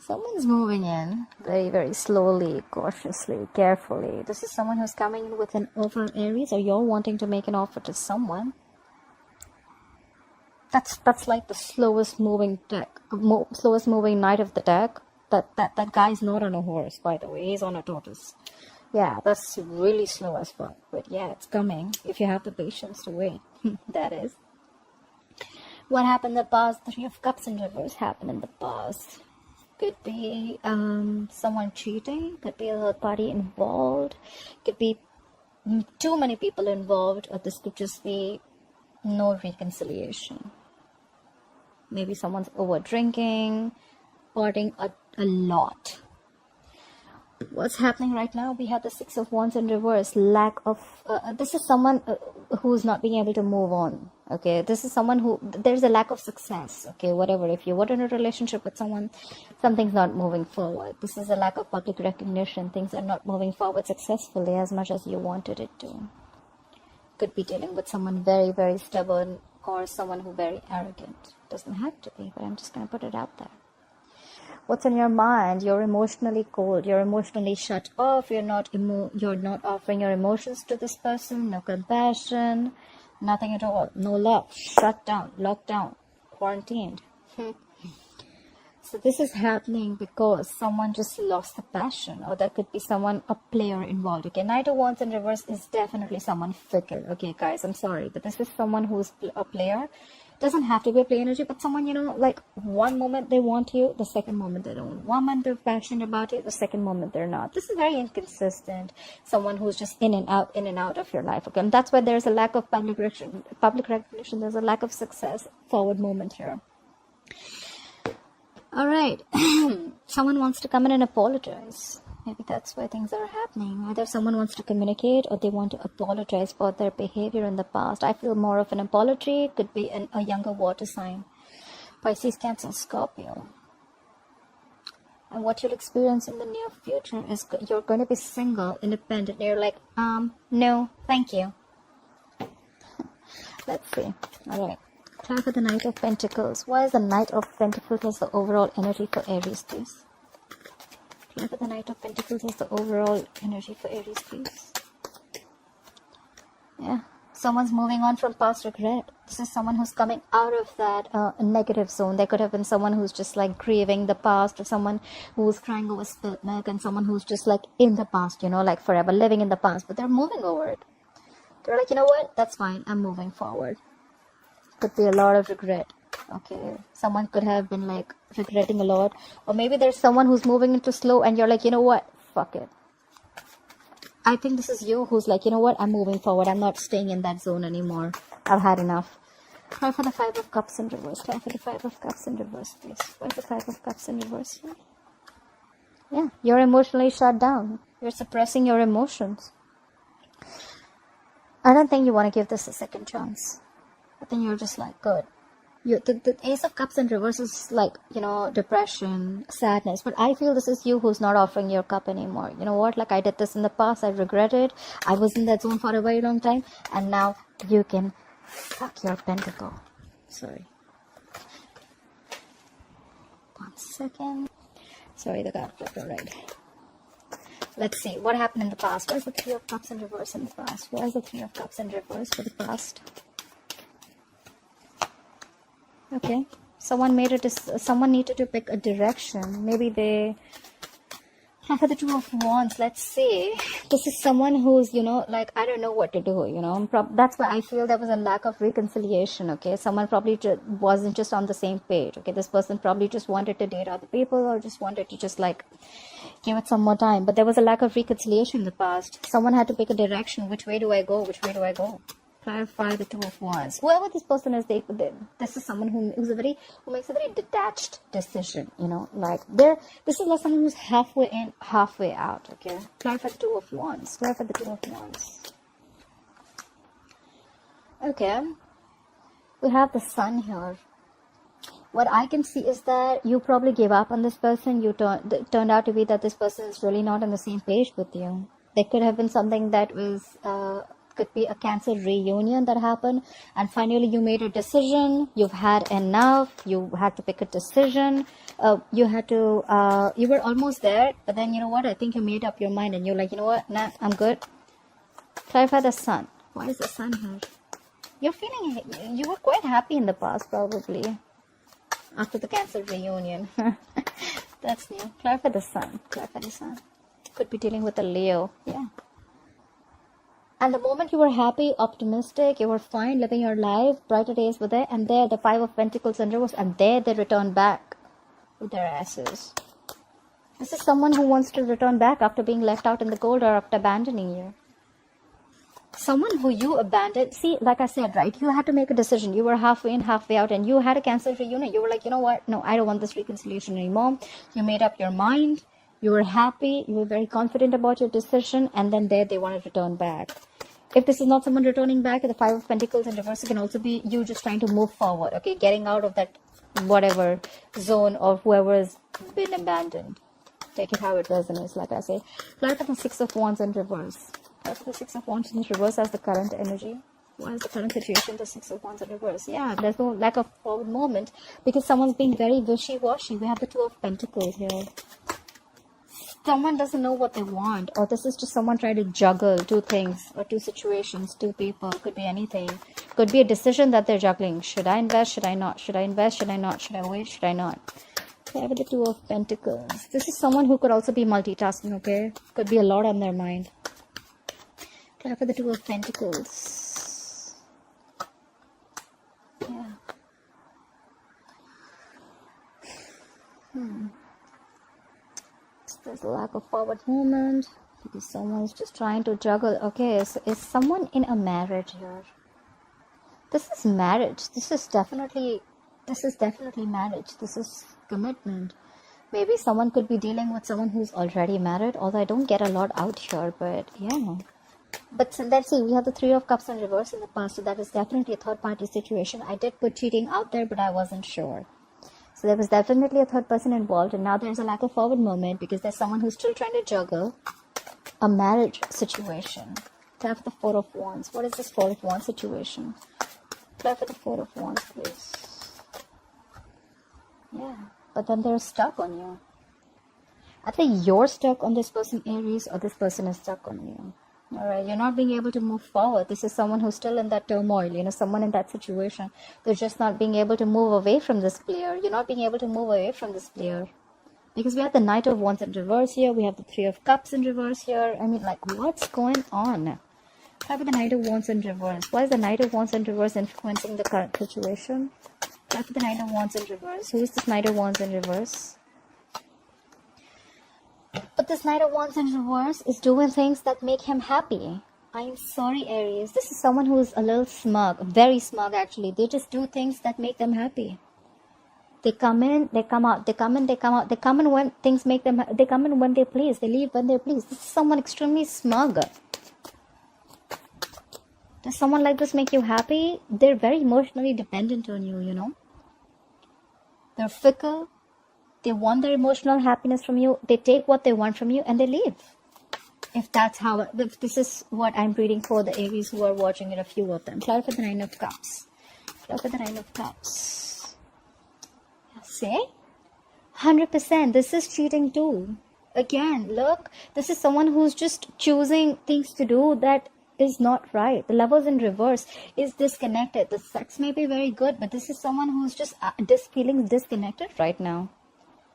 Someone's moving in very, very slowly, cautiously, carefully. This is someone who's coming in with an offer, Aries, or you're wanting to make an offer to someone. That's like the slowest moving deck, slowest moving knight of the deck. That guy's not on a horse, by the way. He's on a tortoise. Yeah, that's really slow as fuck. But yeah, it's coming if you have the patience to wait. That is. What happened in the past? 3 of Cups in reverse happened in the past. Could be someone cheating. Could be a third party involved. Could be too many people involved. Or this could just be no reconciliation. Maybe someone's over drinking, partying a lot. What's happening right now? We have the 6 of Wands in reverse. Lack of this is someone who's not being able to move on. Okay, this is someone who there's a lack of success. Okay, whatever, if you were in a relationship with someone, something's not moving forward. This is a lack of public recognition. Things are not moving forward successfully as much as you wanted it to. Could be dealing with someone very, very stubborn, or someone who very arrogant. Doesn't have to be, but I'm just gonna put it out there. What's on your mind? You're emotionally cold. You're emotionally shut off. You're not offering your emotions to this person. No compassion. Nothing at all. No love. Shut down. Locked down. Quarantined. So this is happening because someone just lost the passion, or there could be someone, a player involved. Okay, Knight of Wands in reverse is definitely someone fickle. Okay, guys, I'm sorry, but this is someone who's a player. Doesn't have to be a play energy, but someone, you know, like one moment they want you, the second moment they don't. One moment they're passionate about it, the second moment they're not. This is very inconsistent. Someone who's just in and out of your life. Okay, and that's why there's a lack of public recognition. There's a lack of success. Forward moment here. All right. Someone wants to come in and apologize. Maybe that's why things are happening. Either someone wants to communicate or they want to apologize for their behavior in the past. I feel more of an apology. Could be a younger water sign. Pisces, Cancer, Scorpio. And what you'll experience in the near future is you're going to be single, independent. You're like, no, thank you. Let's see. All right. Try for the Knight of Pentacles. Why is the Knight of Pentacles as the overall energy for Aries, please? Try for the Knight of Pentacles as the overall energy for Aries, please. Yeah. Someone's moving on from past regret. This is someone who's coming out of that negative zone. There could have been someone who's just like grieving the past, or someone who's crying over spilt milk, and someone who's just like in the past, you know, like forever living in the past, but they're moving over it. They're like, you know what? That's fine. I'm moving forward. Could be a lot of regret. Okay, someone could have been like regretting a lot, or maybe there's someone who's moving into slow and you're like, you know what, fuck it. I think this is you who's like, you know what, I'm moving forward. I'm not staying in that zone anymore. I've had enough. Try for the 5 of Cups in reverse. Try for the 5 of Cups in reverse, please. Where's the 5 of Cups in reverse here? Yeah, you're emotionally shut down. You're suppressing your emotions. I don't think you want to give this a second chance. I think you're just like, good. The Ace of Cups in reverse is like, you know, depression, sadness. But I feel this is you who's not offering your cup anymore. You know what? Like, I did this in the past. I regret it. I was in that zone for a very long time. And now you can fuck your pentacle. Sorry. 1 second. Sorry, the card flipped. Alright. Let's see. What happened in the past? Where's the 3 of Cups in reverse in the past? Where's the 3 of Cups in reverse for the past? Okay, someone needed to pick a direction. Maybe they for the 2 of Wands. Let's see. This is someone who's, you know, like, I don't know what to do, you know. That's why I feel there was a lack of reconciliation. Okay, someone probably wasn't just on the same page. Okay, this person probably just wanted to date other people, or just wanted to just like give it some more time. But there was a lack of reconciliation in the past. Someone had to pick a direction. Which way do I go? Which way do I go? Clarify the 2 of Wands. Whoever this person is, this is someone who makes a very detached decision. You know, like this is like someone who's halfway in, halfway out. Okay, clarify the 2 of Wands. Clarify the 2 of Wands. Okay, we have the Sun here. What I can see is that you probably gave up on this person. Turned out to be that this person is really not on the same page with you. There could have been something that was Could be a Cancer reunion that happened, and finally you made a decision. You've had enough. You had to pick a decision. You were almost there, but then you know what? I think you made up your mind, and you're like, you know what? Nah, I'm good. Clarify the sun. Why is the sun here? You're feeling, you were quite happy in the past, probably, after the Cancer reunion. That's new. Clarify the sun. Clarify the sun. Could be dealing with a Leo. Yeah. And the moment you were happy, optimistic, you were fine, living your life, brighter days were there, and there the Five of Pentacles and reverse, and there they return back with their asses. This is someone who wants to return back after being left out in the cold or after abandoning you. Someone who you abandoned. See, like I said, right, you had to make a decision. You were halfway in, halfway out, and you had a Cancer reunion. You were like, you know what? No, I don't want this reconciliation anymore. You made up your mind. You were happy. You were very confident about your decision, and then there they want to return back. If this is not someone returning back, the Five of Pentacles in reverse, it can also be you just trying to move forward, okay? Getting out of that whatever zone of whoever has been abandoned. Take it how it resonates, like I say. Clarify the Six of Wands in reverse. Clarify the Six of Wands in reverse as the current energy. Why is the current situation the Six of Wands in reverse? Yeah, there's no lack of forward movement because someone's being very wishy-washy. We have the Two of Pentacles here. Someone doesn't know what they want, or this is just someone trying to juggle two things or two situations, two people. Could be anything. Could be a decision that they're juggling. Should I invest? Should I not? Should I invest? Should I not? Should I wait? Should I not? Okay, with the Two of Pentacles. This is someone who could also be multitasking, okay? Could be a lot on their mind. Okay, for the Two of Pentacles. Yeah. There's a lack of forward movement because someone's just trying to juggle. Okay, so is someone in a marriage here? This is marriage. This is definitely marriage. This is commitment. Maybe someone could be dealing with someone who's already married, although I don't get a lot out here, but yeah. But let's see, we have the Three of Cups in reverse in the past, so that is definitely a third party situation. I did put cheating out there, but I wasn't sure. So there was definitely a third person involved, and now there's a lack of forward movement because there's someone who's still trying to juggle a marriage situation. Clap for the Four of Wands. What is this Four of Wands situation? Clap for the Four of Wands, please. Yeah, but then they're stuck on you. Either you're stuck on this person, Aries, or this person is stuck on you. Alright, you're not being able to move forward. This is someone who's still in that turmoil, you know, someone in that situation. They're just not being able to move away from this player. You're not being able to move away from this player. Because we have the Knight of Wands in reverse here. We have the Three of Cups in reverse here. I mean, like, what's going on? How about the Knight of Wands in reverse? Why is the Knight of Wands in reverse influencing the current situation? How about the Knight of Wands in reverse? Who is this Knight of Wands in reverse? But this Knight of Wands in reverse is doing things that make him happy. I'm sorry, Aries. This is someone who is a little smug. Very smug, actually. They just do things that make them happy. They come in, they come out. They come in, they come out. They come in when things make them... They come in when they please. They leave when they please. This is someone extremely smug. Does someone like this make you happy? They're very emotionally dependent on you, you know. They're fickle. They want their emotional happiness from you. They take what they want from you and they leave. If this is what I'm reading for the Aries who are watching it, a few of them. Clarify the Nine of Cups. Clarify the Nine of Cups. See? 100%. This is cheating too. Again, look. This is someone who's just choosing things to do that is not right. The Lovers in reverse is disconnected. The sex may be very good, but this is someone who's just feeling disconnected right now.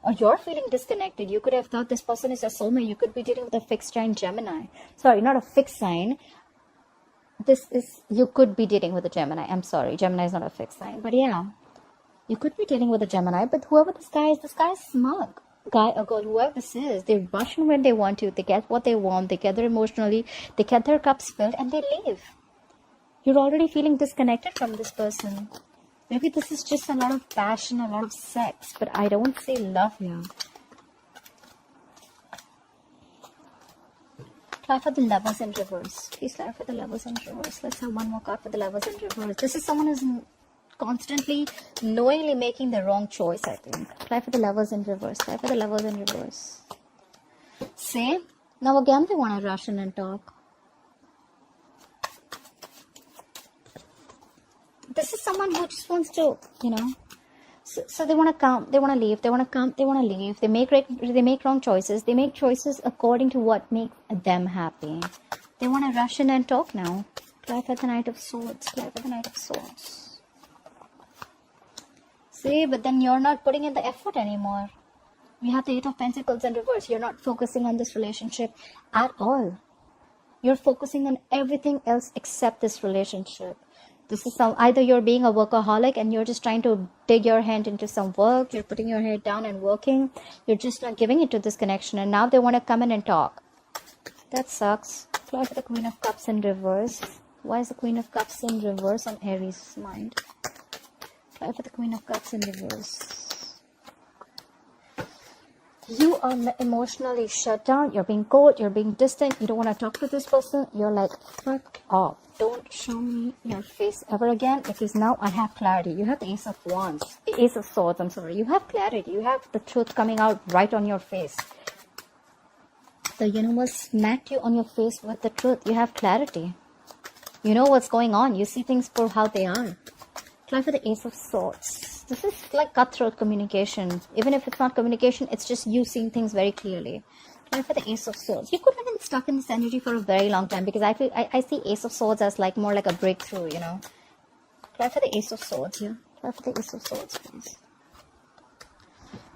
Or you're feeling disconnected. You could have thought this person is a soulmate. You could be dealing with a fixed sign Gemini. Sorry, not a fixed sign. You could be dealing with a Gemini. I'm sorry, Gemini is not a fixed sign. But yeah, you could be dealing with a Gemini. But whoever this guy is smug. Guy or girl, whoever this is, they rush in when they want to. They get what they want. They gather emotionally. They get their cups filled and they leave. You're already feeling disconnected from this person. Maybe this is just a lot of passion, a lot of sex, but I don't see love here. Card for the Lovers in reverse. Please card for the Lovers in reverse. Let's have one more card for the Lovers in reverse. This is someone who's constantly, knowingly making the wrong choice, I think. Card for the Lovers in reverse. Card for the Lovers in reverse. See? Now again they want to rush in and talk. this is someone who just wants to, you know, so they want to come, they want to leave, they want to come, they want to leave. They make wrong choices. They make choices according to what makes them happy. They want to rush in and talk now. Cry for the Knight of Swords. Cry for the Knight of Swords. See, but then you're not putting in the effort anymore. We have the Eight of Pentacles in reverse. You're not focusing on this relationship at all. You're focusing on everything else except this relationship. This is either you're being a workaholic and you're just trying to dig your hand into some work. You're putting your head down and working. You're just not giving it to this connection. And now they want to come in and talk. That sucks. Cry for the Queen of Cups in reverse. Why is the Queen of Cups in reverse on Aries' mind? Cry for the Queen of Cups in reverse. You are emotionally shut down. You're being cold. You're being distant. You don't want to talk to this person. You're like, fuck off. Don't show me your face ever again, because now I have clarity. You have the Ace of Wands. Ace of Swords, I'm sorry. You have clarity. You have the truth coming out right on your face. The universe smacked you on your face with the truth. You have clarity. You know what's going on. You see things for how they are. Try for the Ace of Swords. This is like cutthroat communication. Even if it's not communication, it's just you seeing things very clearly. Try for the Ace of Swords. You could have been stuck in this energy for a very long time, because I see Ace of Swords as like more like a breakthrough, you know. Try for the Ace of Swords here. Try for the Ace of Swords, please.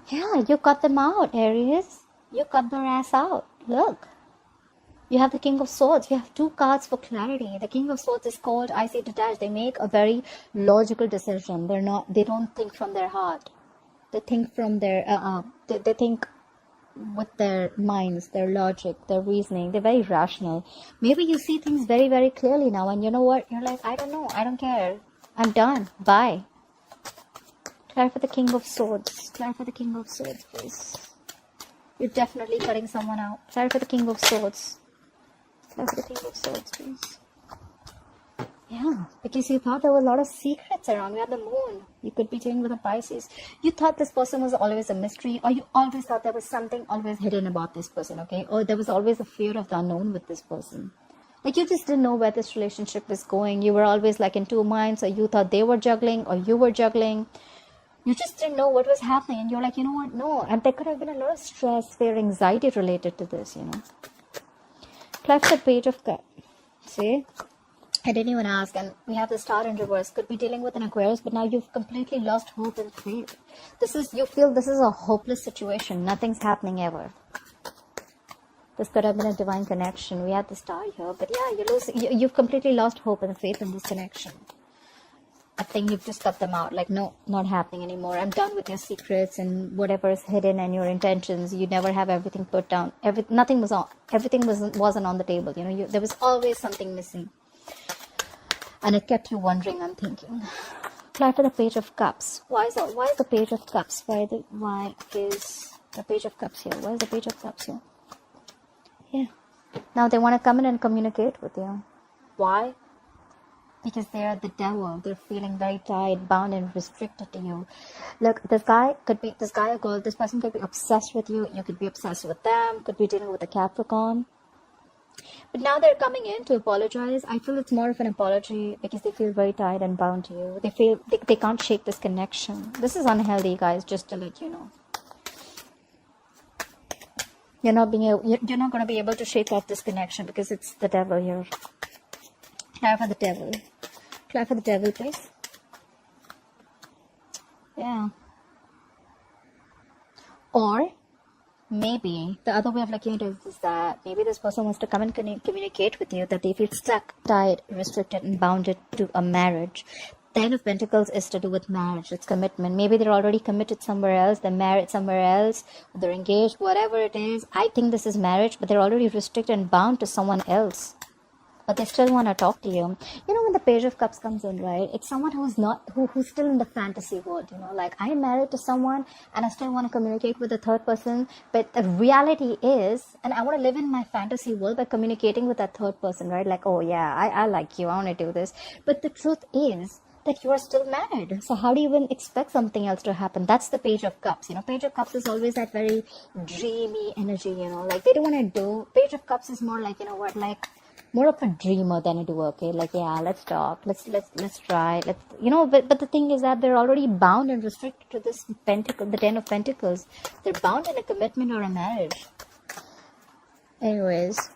Yeah, you cut them out, Aries. You cut their ass out. Look. You have the King of Swords. You have two cards for clarity. The King of Swords is cold, icy, detached. They make a very logical decision. They don't think from their heart. They think from their, they think with their minds, their logic, their reasoning. They're very rational. Maybe you see things very, very clearly now, and you know what? You're like, I don't know. I don't care. I'm done. Bye. Try for the King of Swords. Try for the King of Swords, please. You're definitely cutting someone out. Try for the King of Swords. Try for the King of Swords, please. Yeah, because you thought there were a lot of secrets around. We had the moon. You could be dealing with a Pisces. You thought this person was always a mystery, or you always thought there was something always hidden about this person, okay? Or there was always a fear of the unknown with this person. Like, you just didn't know where this relationship was going. You were always like in two minds, or you thought they were juggling, or you were juggling. You just didn't know what was happening, and you're like, you know what? No. And there could have been a lot of stress, fear, anxiety related to this, you know. Try for the Page of Cups. See? I didn't even ask, and we have the Star in reverse. Could be dealing with an Aquarius, but now you've completely lost hope and faith. You feel this is a hopeless situation. Nothing's happening ever. This could have been a divine connection. We had the Star here, but yeah, you've completely lost hope and faith in this connection. I think you've just cut them out. Like, no, not happening anymore. I'm done with your secrets and whatever is hidden and your intentions. You never have everything put down. Nothing was on. Everything wasn't on the table. You know, there was always something missing. And it kept you wondering and thinking. Try for the Page of Cups. Why is the Page of Cups? Why is the Page of Cups here? Why is the Page of Cups here? Yeah. Now they want to come in and communicate with you. Why? Because they are the devil. They're feeling very tied, bound, and restricted to you. Look, this guy or girl, this person could be obsessed with you. You could be obsessed with them. Could be dealing with a Capricorn. But now they're coming in to apologize. I feel it's more of an apology because they feel very tied and bound to you. They feel they can't shake this connection. This is unhealthy, guys, just to let you know. You're not going to be able to shake off this connection because it's the devil here. Try for the devil. Try for the devil, please. Yeah. Or maybe the other way of looking at it is that maybe this person wants to come and communicate with you, that they feel stuck, tied, restricted, and bounded to a marriage. Ten of Pentacles is to do with marriage. It's commitment. Maybe they're already committed somewhere else. They're married somewhere else. They're engaged, whatever it is. I think this is marriage, but they're already restricted and bound to someone else. But they still want to talk to you. You know, when the Page of Cups comes in, right? It's someone who's still in the fantasy world, you know, like I'm married to someone and I still want to communicate with a third person. But the reality is, and I want to live in my fantasy world by communicating with that third person, right? Like, oh yeah, I like you. I want to do this. But the truth is that you are still married. So how do you even expect something else to happen? That's the Page of Cups. You know, Page of Cups is always that very dreamy energy, you know, like they don't want to do. Page of Cups is more like, you know what, like, more of a dreamer than a doer. Okay, like, yeah, let's talk, let's try, let's, but the thing is that they're already bound and restricted to this pentacle, the 10 of Pentacles. They're bound in a commitment or a marriage. Anyways,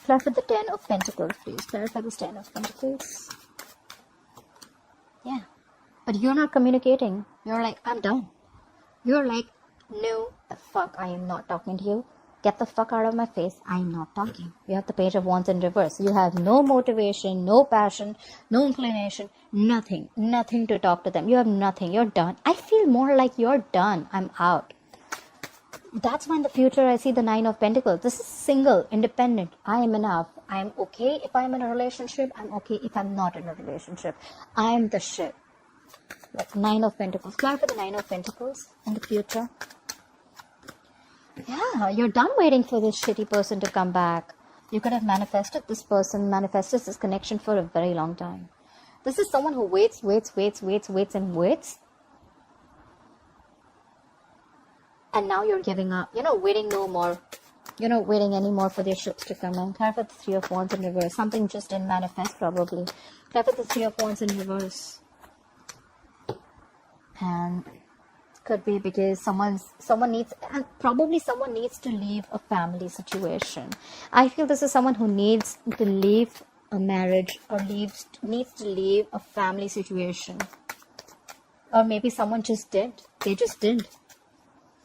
clarify the 10 of Pentacles, please. Clarify this 10 of Pentacles. Yeah, but you're not communicating. You're like, I'm done. You're like, no, the fuck, I am not talking to you. Get the fuck out of my face. I'm not talking. You have the Page of Wands in reverse. You have no motivation, no passion, no inclination, nothing. Nothing to talk to them. You have nothing. You're done. I feel more like you're done. I'm out. That's why in the future I see the 9 of Pentacles. This is single, independent. I am enough. I'm okay if I'm in a relationship. I'm okay if I'm not in a relationship. I'm the shit. Like 9 of Pentacles. Clarify the 9 of Pentacles in the future. Yeah, you're done waiting for this shitty person to come back. You could have manifested this person, manifested this connection for a very long time. This is someone who waits. And now you're giving up. You're not waiting no more. You're not waiting anymore for their ships to come in. Clarify the 3 of Wands in reverse. Something just didn't manifest probably. Clarify the 3 of Wands in reverse. And could be because someone needs, and probably someone needs to leave a family situation. I feel this is someone who needs to leave a marriage or needs to leave a family situation. Or maybe someone just did. They just didn't.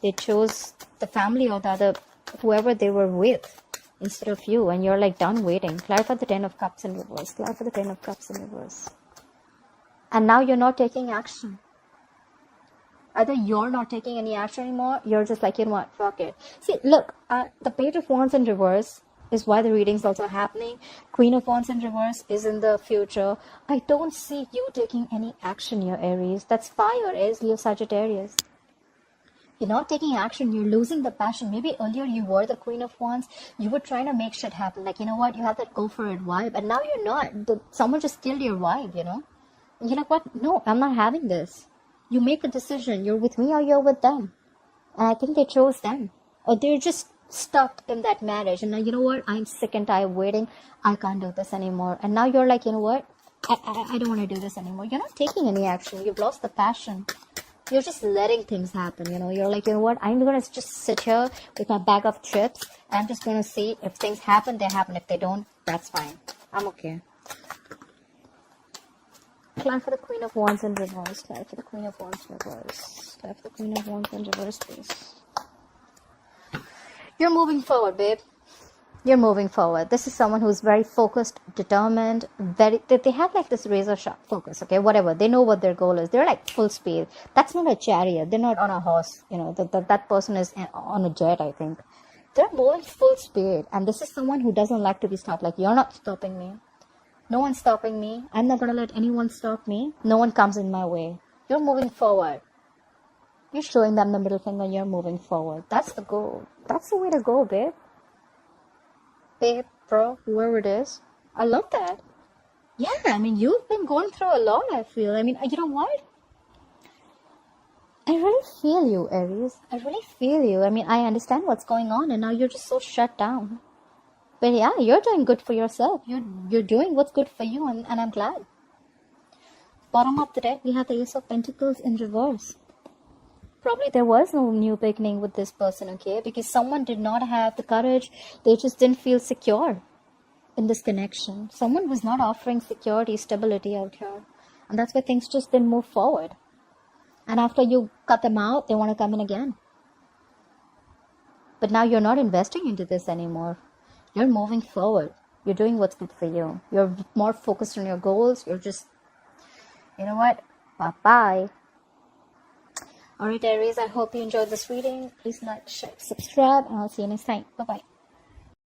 They chose the family or the other, whoever they were with, instead of you, and you're like done waiting. Clarify the 10 of Cups in reverse. Clarify the 10 of Cups in reverse. And now you're not taking action. Either you're not taking any action anymore, you're just like, you know what, fuck it. See, look, the Page of Wands in reverse is why the reading's also happening. Queen of Wands in reverse is in the future. I don't see you taking any action here, Aries. That's fire, Aries, Leo, Sagittarius. You're not taking action. You're losing the passion. Maybe earlier you were the Queen of Wands. You were trying to make shit happen. Like, you know what, you have that go for it vibe. And now you're not. Someone just killed your vibe, you know. And you're like, what? No, I'm not having this. You make a decision. You're with me or you're with them. And I think they chose them. Or they're just stuck in that marriage. And now, you know what? I'm sick and tired of waiting. I can't do this anymore. And now you're like, you know what? I don't want to do this anymore. You're not taking any action. You've lost the passion. You're just letting things happen, you know. You're like, you know what? I'm going to just sit here with my bag of chips. I'm just going to see if things happen, they happen. If they don't, that's fine. I'm okay. Clarify for the Queen of Wands in reverse. Clarify for the Queen of Wands in reverse. Clarify for the Queen of Wands in reverse, please. You're moving forward, babe. You're moving forward. This is someone who's very focused, determined, they have like this razor sharp focus, okay, whatever. They know what their goal is. They're like full speed. That's not a chariot. They're not on a horse, you know. That person is on a jet, I think. They're moving full speed. And this is someone who doesn't like to be stopped. Like, you're not stopping me. No one's stopping me. I'm not going to let anyone stop me. No one comes in my way. You're moving forward. You're showing them the middle finger. You're moving forward. That's the goal. That's the way to go, babe. Babe, bro, whoever it is. I love that. Yeah, I mean, you've been going through a lot, I feel. I mean, you know what? I really feel you, Aries. I really feel you. I mean, I understand what's going on, and now you're just so shut down. But yeah, you're doing good for yourself. You're doing what's good for you, and I'm glad. Bottom of the deck, we have the Ace of Pentacles in reverse. Probably there was no new beginning with this person, okay? Because someone did not have the courage. They just didn't feel secure in this connection. Someone was not offering security, stability out here. And that's why things just didn't move forward. And after you cut them out, they want to come in again. But now you're not investing into this anymore. You're moving forward. You're doing what's good for you. You're more focused on your goals. You're just, you know what? Bye-bye. Alright, Aries, I hope you enjoyed this reading. Please like, share, subscribe, and I'll see you next time. Bye-bye.